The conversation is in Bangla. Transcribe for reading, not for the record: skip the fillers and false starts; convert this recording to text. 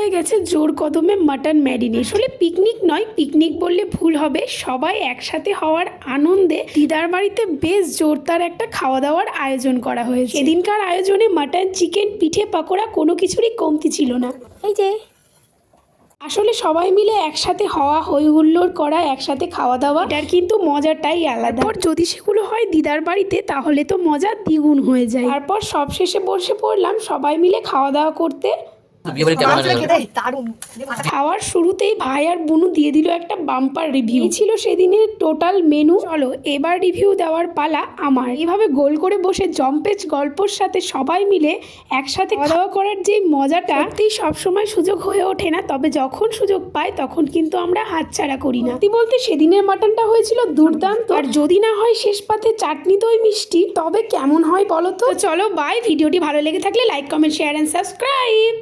হয়ে গেছে জোর কদমে মাটন ম্যারিনেট। আসলে পিকনিক নয়, পিকনিক বললে ভুল হবে, সবাই একসাথে হওয়ার আনন্দে দিদার বাড়িতে বেশ জোরদার একটা খাওয়া দাওয়ার আয়োজন করা হয়েছে। সেদিনকার আয়োজনে মাটন, চিকেন, পিঠে, পাকোড়া কোনো কিছুরই কমতি ছিল না। এই যে আসলে সবাই মিলে একসাথে হওয়া, হই হুল্লোড় করা, একসাথে খাওয়া দাওয়া, এটার কিন্তু মজাটাই আলাদা। তারপর যদি সেগুলো হয় দিদার বাড়িতে তাহলে তো মজা দ্বিগুণ হয়ে যায়। তারপর সবশেষে বসে পড়লাম সবাই মিলে খাওয়া দাওয়া করতে। খাওয়ার শুরুতেই ভাই আর বুনু দিয়ে দিল একটা বাম্পার রিভিউ। ছিল সেদিনের টোটাল মেনু। চলো এবার রিভিউ দেওয়ার পালা আমার। এইভাবে গোল করে বসে জম্পেজ গল্পর সাথে সবাই মিলে একসাথে খাওয়া দাওয়া করার যে মজাটা সত্যিই সবসময় সুযোগ হয়ে ওঠে না, তবে যখন সুযোগ পাই তখন কিন্তু আমরা হাতছাড়া করি না। সত্যি বলতে সেদিনের মাটনটা হয়েছিল দুর্দান্ত, আর যদি না হয় শেষ পাতে চাটনি দই মিষ্টি তবে কেমন হয় বলো তো। চলো বাই। ভিডিওটি ভালো লেগে থাকলে like, comment, share and subscribe.